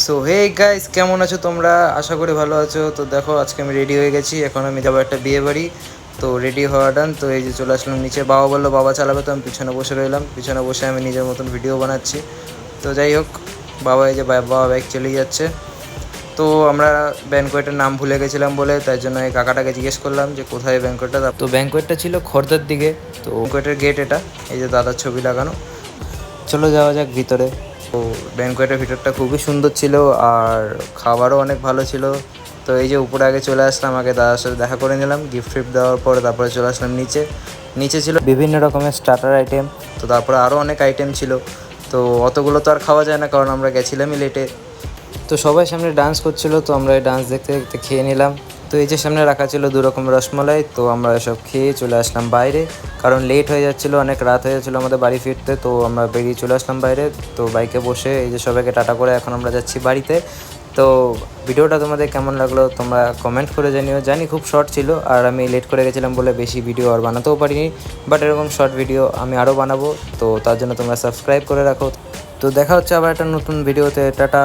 So hey guys, কেমন আছো তোমরা? আশা করি ভালো আছো। তো দেখো, আজকে আমি রেডি হয়ে গেছি। এখন আমি যাবো একটা বিয়ে বাড়ি। তো রেডি হওয়া ডান। তো এই যে চলে আসলাম নিচে। বাবা বললো বাবা চালাবে, তো আমি পিছনে বসে রইলাম। পিছনে বসে আমি নিজের মতন ভিডিও বানাচ্ছি। তো যাই হোক, বাবা এই যে বাবা বাইক চালিয়ে যাচ্ছে। তো আমরা ব্যাঙ্কোয়েটের নাম ভুলে গেছিলাম বলে, তাই জন্য এই কাকাটাকে জিজ্ঞেস করলাম যে কোথায় ব্যাঙ্কোয়েটটা। তো ব্যাঙ্কোয়েটটা ছিল খর্দার দিকে। তো ব্যাঙ্কোয়েটের গেট এটা, এই যে দাদার ছবি লাগানো। চলো যাওয়া যাক ভিতরে। তো ব্যাঙ্কোয়েটের ভিতরটা খুবই সুন্দর ছিল, আর খাবারও অনেক ভালো ছিল। তো এই যে উপরে আগে চলে আসলাম, আগে দাদার সাথে দেখা করে নিলাম, গিফট ফিফট দেওয়ার পরে তারপরে চলে আসলাম নিচে। নিচে ছিল বিভিন্ন রকমের স্টার্টার আইটেম। তো তারপরে আরও অনেক আইটেম ছিল। তো অতগুলো তো আর খাওয়া যায় না, কারণ আমরা গেছিলামই লেটে। তো সবাই সামনে ডান্স করছিল, তো আমরা এই ডান্স দেখতে দেখতে খেয়ে নিলাম। তো এই যে সামনে রাখা ছিল 2 রকম রসমালাই। তো আমরা এসব খেয়ে চলে আসলাম বাইরে, কারণ লেট হয়ে যাচ্ছিলো, অনেক রাত হয়ে যাচ্ছিলো আমাদের বাড়ি ফিরতে। তো আমরা বেরিয়ে চলে আসলাম বাইরে। তো বাইকে বসে এই যে সবাইকে টাটা করে এখন আমরা যাচ্ছি বাড়িতে। তো ভিডিওটা তোমাদের কেমন লাগলো তোমরা কমেন্ট করে জানিও। জানি খুব শর্ট ছিল, আর আমি লেট করে গেছিলাম বলে বেশি ভিডিও আর বানাতেও পারিনি। বাট এরকম শর্ট ভিডিও আমি আরও বানাবো। তো তার জন্য তোমরা সাবস্ক্রাইব করে রাখো। তো দেখা হচ্ছে আবার একটা নতুন ভিডিওতে। টাটা।